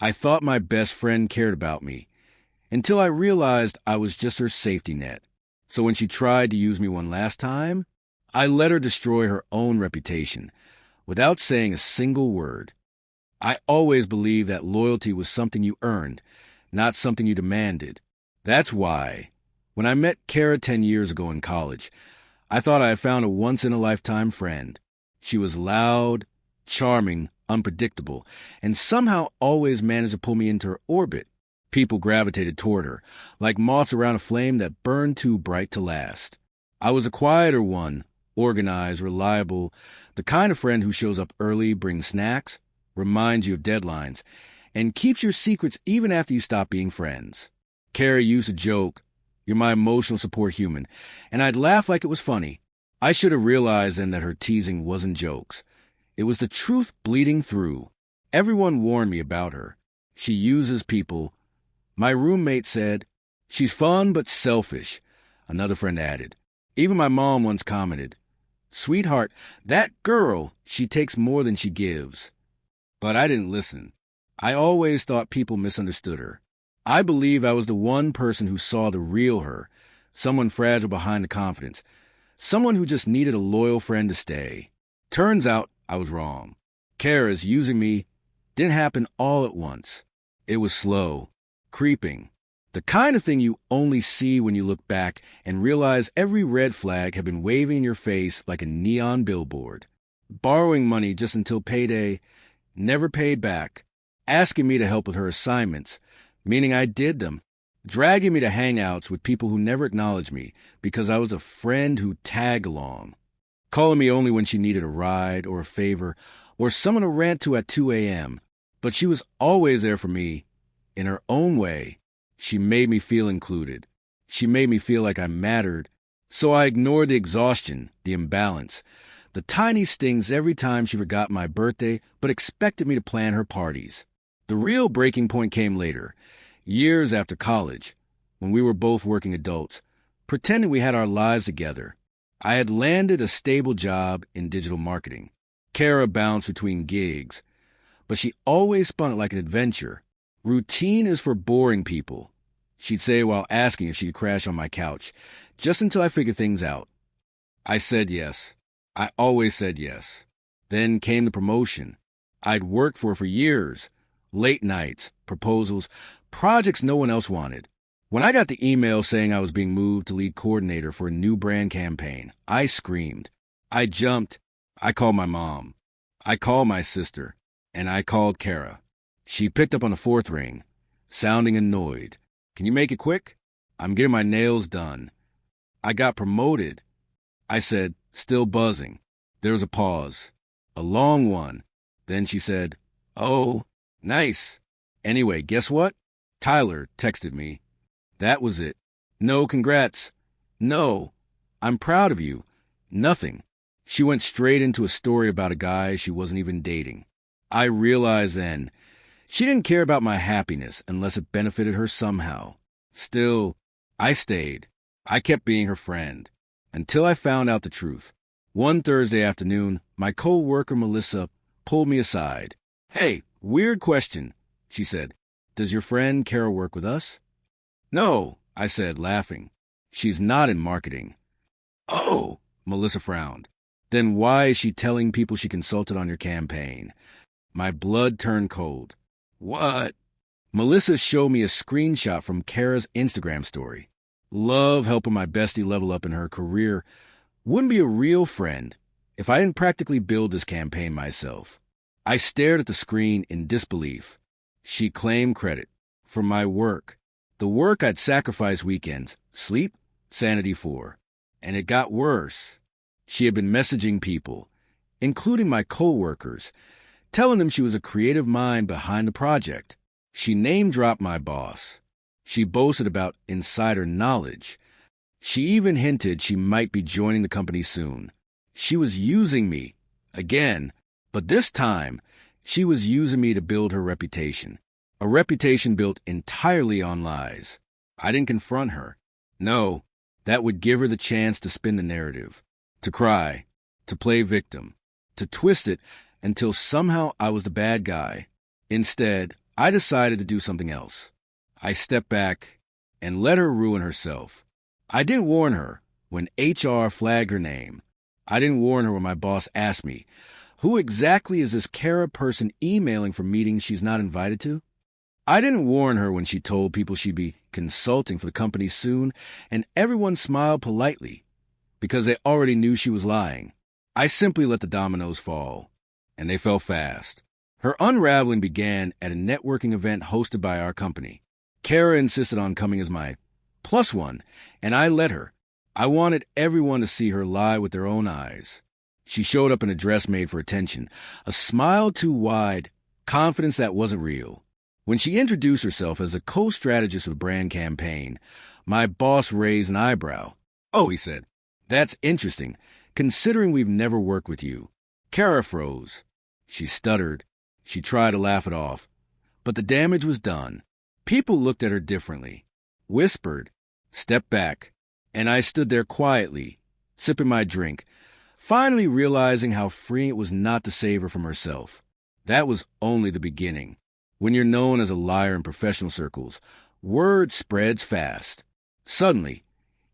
I thought my best friend cared about me, until I realized I was just her safety net. So when she tried to use me one last time, I let her destroy her own reputation, without saying a single word. I always believed that loyalty was something you earned, not something you demanded. That's why, when I met Kara 10 years ago in college, I thought I had found a once-in-a-lifetime friend. She was loud, charming, unpredictable, and somehow always managed to pull me into her orbit. People gravitated toward her, like moths around a flame that burned too bright to last. I was a quieter one, organized, reliable, the kind of friend who shows up early, brings snacks, reminds you of deadlines, and keeps your secrets even after you stop being friends. Carrie used to joke, "You're my emotional support human," and I'd laugh like it was funny. I should have realized then that her teasing wasn't jokes. It was the truth bleeding through. Everyone warned me about her. She uses people. My roommate said, "She's fun but selfish," another friend added. Even my mom once commented, "Sweetheart, that girl, she takes more than she gives." But I didn't listen. I always thought people misunderstood her. I believe I was the one person who saw the real her, someone fragile behind the confidence, someone who just needed a loyal friend to stay. Turns out I was wrong. Kara's using me didn't happen all at once. It was slow, creeping, the kind of thing you only see when you look back and realize every red flag had been waving in your face like a neon billboard. Borrowing money just until payday, never paid back, asking me to help with her assignments, meaning I did them, dragging me to hangouts with people who never acknowledged me because I was a friend who tagged along, calling me only when she needed a ride or a favor or someone to rant to at 2 a.m. But she was always there for me in her own way. She made me feel included. She made me feel like I mattered. So I ignored the exhaustion, the imbalance, the tiny stings every time she forgot my birthday but expected me to plan her parties. The real breaking point came later, years after college, when we were both working adults, pretending we had our lives together. I had landed a stable job in digital marketing. Kara bounced between gigs, but she always spun it like an adventure. "Routine is for boring people," she'd say while asking if she could crash on my couch, just until I figured things out. I said yes. I always said yes. Then came the promotion. I'd worked for years. Late nights, proposals, projects no one else wanted. When I got the email saying I was being moved to lead coordinator for a new brand campaign, I screamed. I jumped. I called my mom. I called my sister. And I called Kara. She picked up on the fourth ring, sounding annoyed. "Can you make it quick? I'm getting my nails done." "I got promoted," I said, still buzzing. There was a pause, a long one. Then she said, "Oh, nice. Anyway, guess what? Tyler texted me." That was it. "No, congrats." "No, I'm proud of you." Nothing. She went straight into a story about a guy she wasn't even dating. I realized then, she didn't care about my happiness unless it benefited her somehow. Still, I stayed. I kept being her friend. Until I found out the truth. One Thursday afternoon, my co-worker Melissa pulled me aside. "Hey, weird question," she said. "Does your friend Kara work with us?" "No," I said, laughing. "She's not in marketing." "Oh," Melissa frowned. "Then why is she telling people she consulted on your campaign?" My blood turned cold. "What?" Melissa showed me a screenshot from Kara's Instagram story. Love helping my bestie level up in her career. Wouldn't be a real friend if I didn't practically build this campaign myself. I stared at the screen in disbelief. She claimed credit for my work, the work I'd sacrificed weekends, sleep, sanity for. And it got worse. She had been messaging people, including my co-workers, telling them she was a creative mind behind the project. She name-dropped my boss. She boasted about insider knowledge. She even hinted she might be joining the company soon. She was using me, again, but this time, she was using me to build her reputation. A reputation built entirely on lies. I didn't confront her. No, that would give her the chance to spin the narrative, to cry, to play victim, to twist it until somehow I was the bad guy. Instead, I decided to do something else. I stepped back and let her ruin herself. I didn't warn her when HR flagged her name. I didn't warn her when my boss asked me, who exactly is this Kara person emailing for meetings she's not invited to? I didn't warn her when she told people she'd be consulting for the company soon, and everyone smiled politely because they already knew she was lying. I simply let the dominoes fall, and they fell fast. Her unraveling began at a networking event hosted by our company. Kara insisted on coming as my plus one, and I let her. I wanted everyone to see her lie with their own eyes. She showed up in a dress made for attention, a smile too wide, confidence that wasn't real. When she introduced herself as a co-strategist of the brand campaign, my boss raised an eyebrow. "Oh," he said, "that's interesting, considering we've never worked with you." Kara froze. She stuttered. She tried to laugh it off. But the damage was done. People looked at her differently, whispered, stepped back, and I stood there quietly, sipping my drink, finally realizing how freeing it was not to save her from herself. That was only the beginning. When you're known as a liar in professional circles, word spreads fast. Suddenly,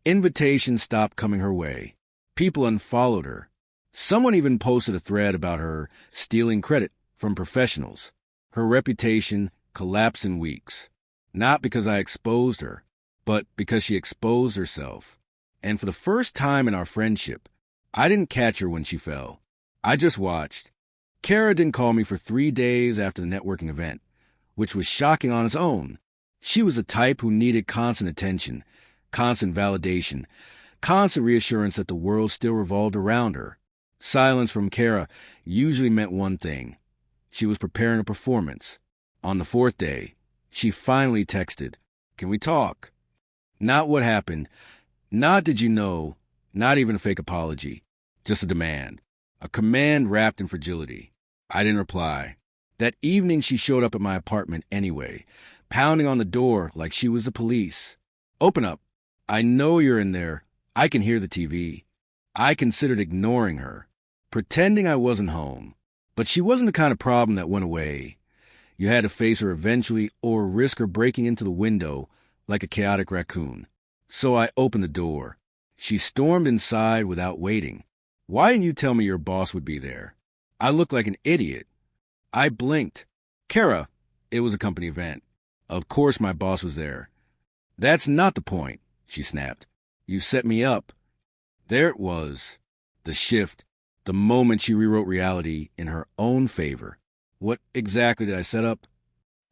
invitations stopped coming her way. People unfollowed her. Someone even posted a thread about her stealing credit from professionals. Her reputation collapsed in weeks. Not because I exposed her, but because she exposed herself. And for the first time in our friendship, I didn't catch her when she fell. I just watched. Kara didn't call me for 3 days after the networking event, which was shocking on its own. She was the type who needed constant attention, constant validation, constant reassurance that the world still revolved around her. Silence from Kara usually meant one thing. She was preparing a performance. On the 4th day, she finally texted, "Can we talk?" Not what happened, not did you know, not even a fake apology, just a demand, a command wrapped in fragility. I didn't reply. That evening she showed up at my apartment anyway, pounding on the door like she was the police. "Open up. I know you're in there. I can hear the TV." I considered ignoring her, pretending I wasn't home. But she wasn't the kind of problem that went away. You had to face her eventually or risk her breaking into the window like a chaotic raccoon. So I opened the door. She stormed inside without waiting. "Why didn't you tell me your boss would be there?" I looked like an idiot. I blinked. "Kara, it was a company event. Of course my boss was there." "That's not the point," she snapped. "You set me up." There it was. The shift. The moment she rewrote reality in her own favor. "What exactly did I set up?"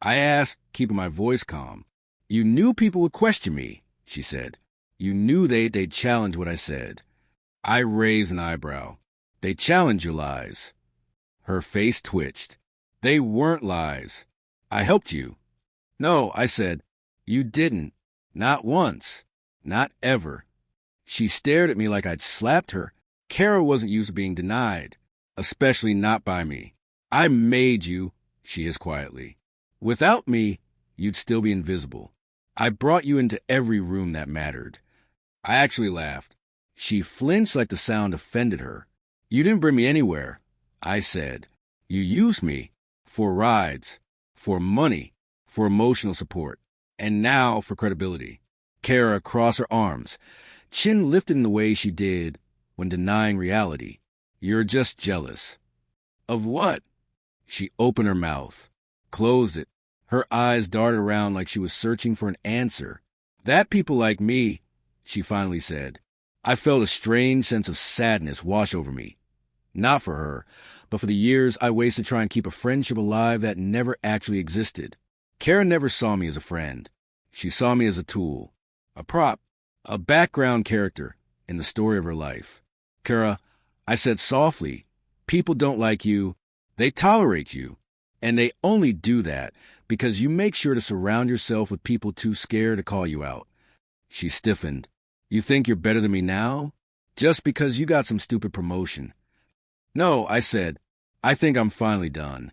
I asked, keeping my voice calm. "You knew people would question me," she said. "You knew they'd challenge what I said." I raised an eyebrow. "They challenged your lies." Her face twitched. "They weren't lies. I helped you." "No," I said. "You didn't. Not once. Not ever." She stared at me like I'd slapped her. Kara wasn't used to being denied, especially not by me. "I made you," she hissed quietly. "Without me, you'd still be invisible. I brought you into every room that mattered." I actually laughed. She flinched like the sound offended her. "You didn't bring me anywhere," I said. "You used me for rides, for money, for emotional support, and now for credibility." Kara crossed her arms, chin lifted in the way she did when denying reality. "You're just jealous." "Of what?" She opened her mouth, closed it. Her eyes darted around like she was searching for an answer. "That people like me," she finally said. I felt a strange sense of sadness wash over me. Not for her, but for the years I wasted trying to keep a friendship alive that never actually existed. Kara never saw me as a friend. She saw me as a tool, a prop, a background character in the story of her life. "Kara," I said softly, "people don't like you. They tolerate you. And they only do that because you make sure to surround yourself with people too scared to call you out." She stiffened. "You think you're better than me now? Just because you got some stupid promotion." "No," I said. "I think I'm finally done."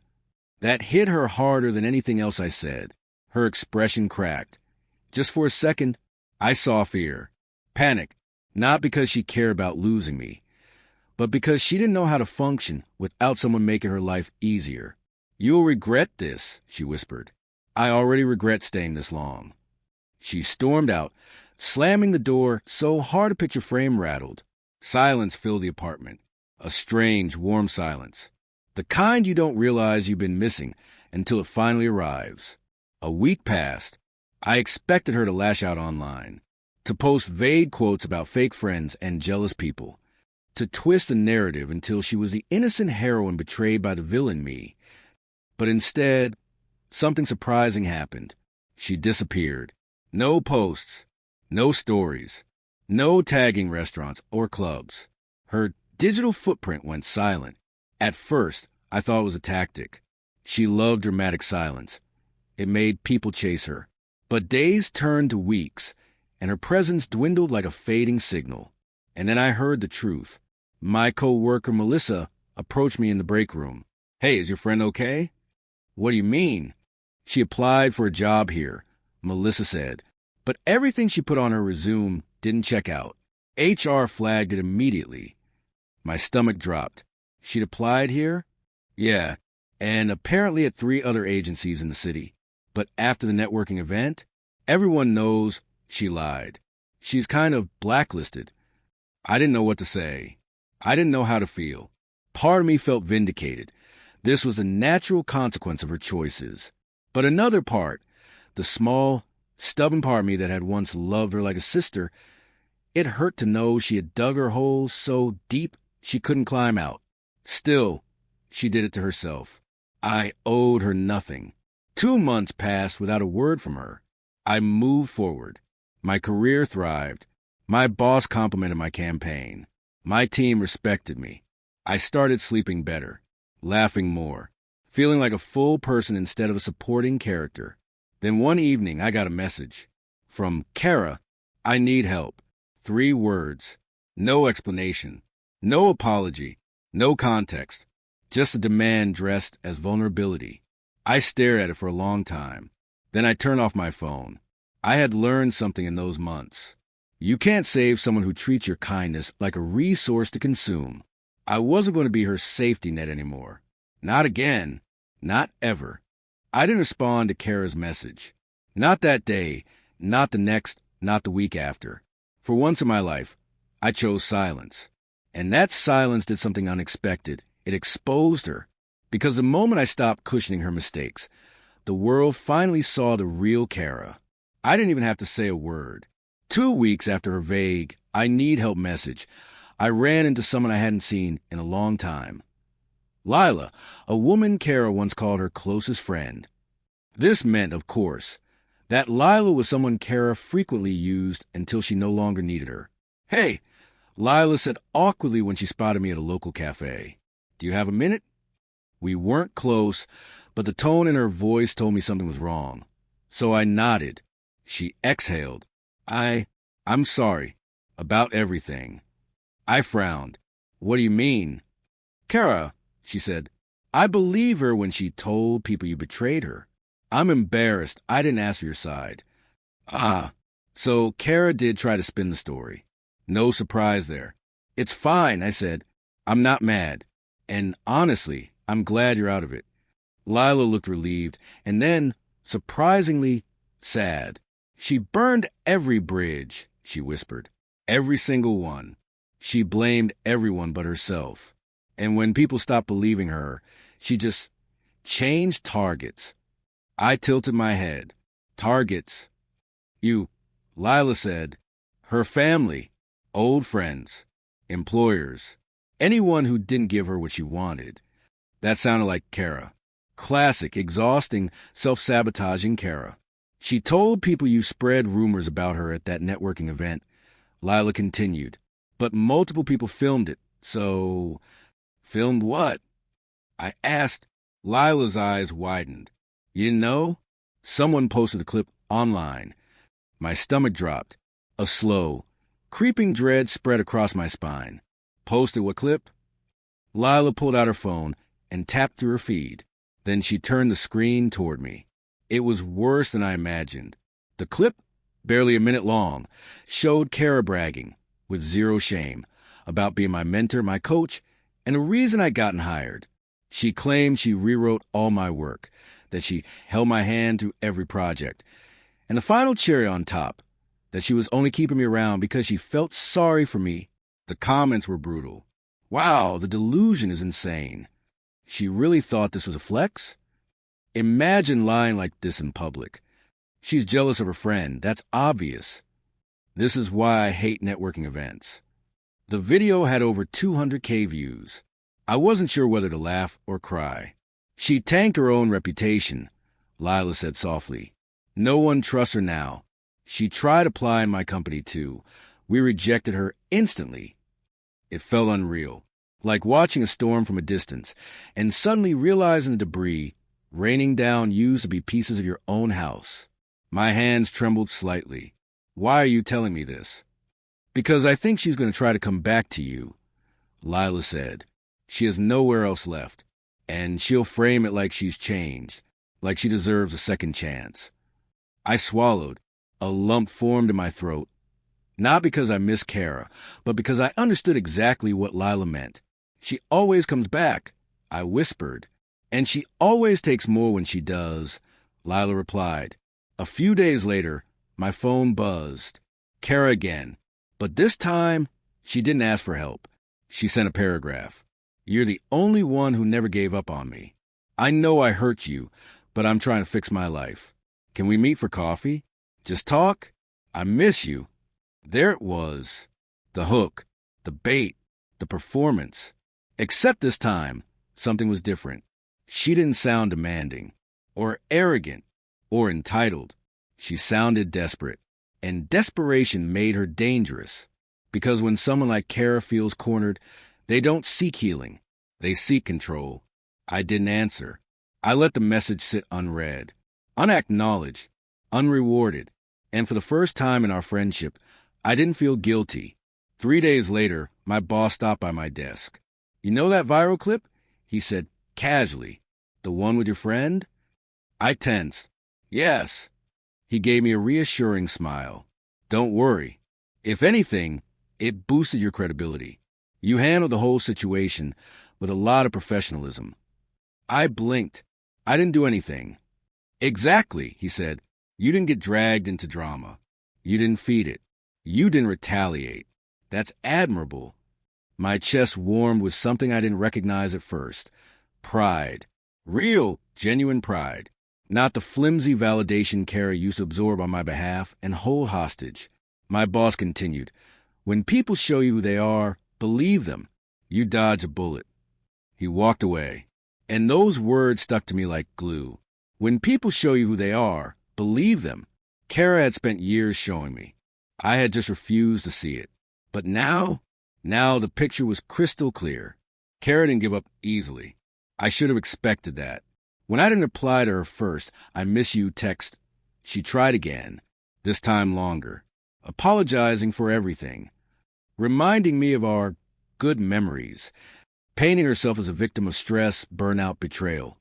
That hit her harder than anything else I said. Her expression cracked. Just for a second, I saw fear. Panic. Not because she cared about losing me, but because she didn't know how to function without someone making her life easier. "You'll regret this," she whispered. I already regret staying this long." She stormed out, slamming the door so hard a picture frame rattled. Silence filled the apartment. A strange, warm silence. The kind you don't realize you've been missing until it finally arrives. A week passed. I expected her to lash out online, to post vague quotes about fake friends and jealous people, to twist the narrative until she was the innocent heroine betrayed by the villain me. But instead, something surprising happened. She disappeared. No posts, no stories, no tagging restaurants or clubs. Her digital footprint went silent. At first, I thought it was a tactic. She loved dramatic silence. It made people chase her. But days turned to weeks, and her presence dwindled like a fading signal. And then I heard the truth. My co-worker Melissa approached me in the break room. "Hey, is your friend okay?" "What do you mean?" "She applied for a job here," Melissa said. But everything she put on her resume didn't check out. HR flagged it immediately. My stomach dropped. She'd applied here? Yeah, and apparently at 3 other agencies in the city. But after the networking event, everyone knows she lied. She's kind of blacklisted. I didn't know what to say. I didn't know how to feel. Part of me felt vindicated. This was a natural consequence of her choices. But another part, the small, stubborn part of me that had once loved her like a sister, it hurt to know she had dug her hole so deep she couldn't climb out. Still, she did it to herself. I owed her nothing. 2 months passed without a word from her. I moved forward. My career thrived. My boss complimented my campaign. My team respected me. I started sleeping better, laughing more, feeling like a full person instead of a supporting character. Then one evening, I got a message. From Kara, "I need help." 3 words. No explanation. No apology. No context. Just a demand dressed as vulnerability. I stared at it for a long time. Then I turned off my phone. I had learned something in those months. You can't save someone who treats your kindness like a resource to consume. I wasn't going to be her safety net anymore. Not again. Not ever. I didn't respond to Kara's message. Not that day, not the next, not the week after. For once in my life, I chose silence. And that silence did something unexpected. It exposed her. Because the moment I stopped cushioning her mistakes, the world finally saw the real Kara. I didn't even have to say a word. 2 weeks after her vague, "I need help" message, I ran into someone I hadn't seen in a long time. Lila, a woman Kara once called her closest friend. This meant, of course, that Lila was someone Kara frequently used until she no longer needed her. "Hey," Lila said awkwardly when she spotted me at a local cafe. "Do you have a minute?" We weren't close, but the tone in her voice told me something was wrong. So I nodded. She exhaled. I'm sorry. About everything." I frowned. "What do you mean?" "Kara," she said, "I believe her when she told people you betrayed her. I'm embarrassed. I didn't ask for your side." "Ah." So Kara did try to spin the story. No surprise there. "It's fine," I said. "I'm not mad. And honestly, I'm glad you're out of it." Lila looked relieved, and then, surprisingly, sad. "She burned every bridge," she whispered. "Every single one. She blamed everyone but herself. And when people stopped believing her, she just changed targets." I tilted my head. "Targets? You," Lila said. "Her family, old friends, employers, anyone who didn't give her what she wanted." That sounded like Kara. Classic, exhausting, self-sabotaging Kara. "She told people you spread rumors about her at that networking event," Lila continued. "But multiple people filmed it, so..." "Filmed what?" I asked. Lila's eyes widened. "You didn't know? Someone posted a clip online." My stomach dropped. A slow, creeping dread spread across my spine. "Posted what clip?" Lila pulled out her phone and tapped through her feed. Then she turned the screen toward me. It was worse than I imagined. The clip, barely a minute long, showed Kara bragging, with zero shame, about being my mentor, my coach, and the reason I'd gotten hired. She claimed she rewrote all my work, that she held my hand through every project. And the final cherry on top, that she was only keeping me around because she felt sorry for me. The comments were brutal. Wow, the delusion is insane. She really thought this was a flex? Imagine lying like this in public. She's jealous of her friend. That's obvious. This is why I hate networking events. The video had over 200K views. I wasn't sure whether to laugh or cry. She tanked her own reputation, Lila said softly. No one trusts her now. She tried applying my company too. We rejected her instantly. It felt unreal, like watching a storm from a distance, and suddenly realizing the debris raining down used to be pieces of your own house. My hands trembled slightly. Why are you telling me this? Because I think she's going to try to come back to you, Lila said. She has nowhere else left, and she'll frame it like she's changed, like she deserves a second chance. I swallowed. A lump formed in my throat. Not because I miss Kara, but because I understood exactly what Lila meant. She always comes back, I whispered. And she always takes more when she does, Lila replied. A few days later, my phone buzzed. Kara again. But this time, she didn't ask for help. She sent a paragraph. You're the only one who never gave up on me. I know I hurt you, but I'm trying to fix my life. Can we meet for coffee? Just talk? I miss you. There it was. The hook, the bait, the performance. Except this time, something was different. She didn't sound demanding, or arrogant, or entitled. She sounded desperate. And desperation made her dangerous. Because when someone like Kara feels cornered, they don't seek healing. They seek control. I didn't answer. I let the message sit unread, unacknowledged, unrewarded. And for the first time in our friendship, I didn't feel guilty. 3 days later, my boss stopped by my desk. You know that viral clip? He said, casually. The one with your friend? I tensed. Yes. He gave me a reassuring smile. Don't worry. If anything, it boosted your credibility. You handled the whole situation with a lot of professionalism. I blinked. I didn't do anything. Exactly, he said. You didn't get dragged into drama. You didn't feed it. You didn't retaliate. That's admirable. My chest warmed with something I didn't recognize at first. Pride. Real, genuine pride. Not the flimsy validation Kara used to absorb on my behalf and hold hostage. My boss continued, when people show you who they are, believe them. You dodge a bullet. He walked away. And those words stuck to me like glue. When people show you who they are, believe them. Kara had spent years showing me. I had just refused to see it. But now the picture was crystal clear. Kara didn't give up easily. I should have expected that. When I didn't reply to her first, I miss you text. She tried again, this time longer, apologizing for everything, reminding me of our good memories, painting herself as a victim of stress, burnout, betrayal.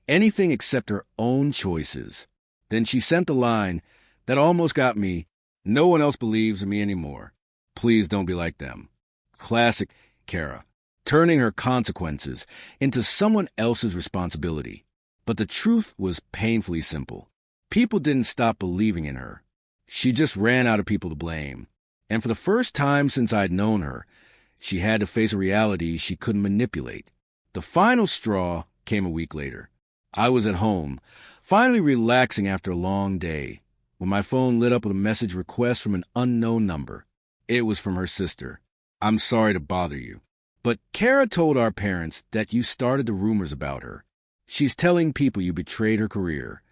Anything except her own choices. Then she sent the line that almost got me, no one else believes in me anymore. Please don't be like them. Classic Kara, turning her consequences into someone else's responsibility. But the truth was painfully simple. People didn't stop believing in her. She just ran out of people to blame. And for the first time since I'd known her, she had to face a reality she couldn't manipulate. The final straw came a week later. I was at home, finally relaxing after a long day, when my phone lit up with a message request from an unknown number. It was from her sister. I'm sorry to bother you, but Kara told our parents that you started the rumors about her. She's telling people you betrayed her career.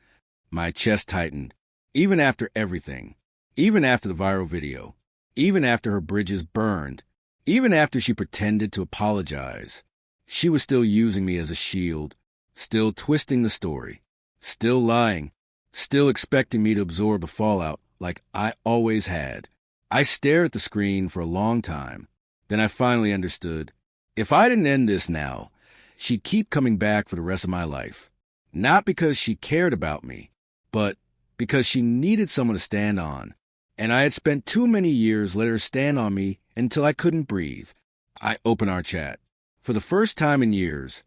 My chest tightened. Even after everything. Even after the viral video. Even after her bridges burned. Even after she pretended to apologize. She was still using me as a shield. Still twisting the story. Still lying. Still expecting me to absorb the fallout like I always had. I stared at the screen for a long time. Then I finally understood. If I didn't end this now, she'd keep coming back for the rest of my life. Not because she cared about me, but because she needed someone to stand on. And I had spent too many years letting her stand on me until I couldn't breathe. I opened our chat. For the first time in years,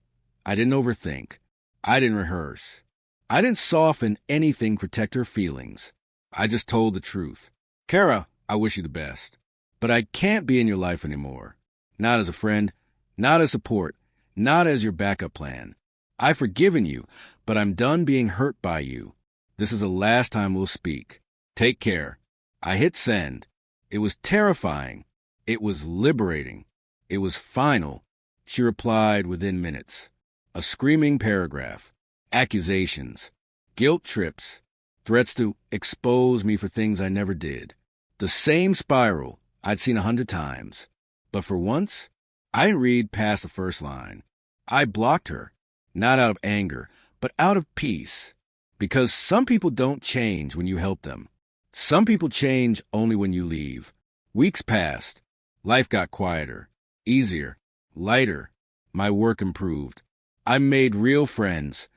I didn't overthink. I didn't rehearse. I didn't soften anything to protect her feelings. I just told the truth. Kara, I wish you the best, but I can't be in your life anymore. Not as a friend, not as support, not as your backup plan. I've forgiven you, but I'm done being hurt by you. This is the last time we'll speak. Take care. I hit send. It was terrifying. It was liberating. It was final. She replied within minutes. A screaming paragraph. Accusations. Guilt trips. Threats to expose me for things I never did. The same spiral I'd seen 100 times. But for once, I didn't read past the first line. I blocked her, not out of anger, but out of peace. Because some people don't change when you help them. Some people change only when you leave. Weeks passed. Life got quieter, easier, lighter. My work improved. I made real friends.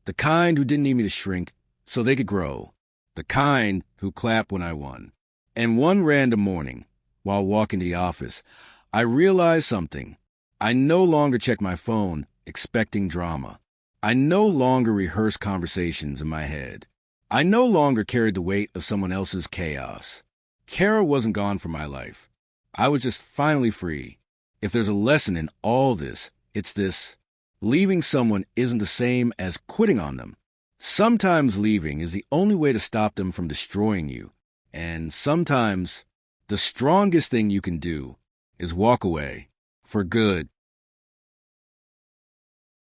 The kind who didn't need me to shrink so they could grow. The kind who clapped when I won. And one random morning, while walking to the office, I realized something. I no longer check my phone expecting drama. I no longer rehearse conversations in my head. I no longer carried the weight of someone else's chaos. Kara wasn't gone from my life. I was just finally free. If there's a lesson in all this, it's this. Leaving someone isn't the same as quitting on them. Sometimes leaving is the only way to stop them from destroying you. And sometimes the strongest thing you can do is walk away for good.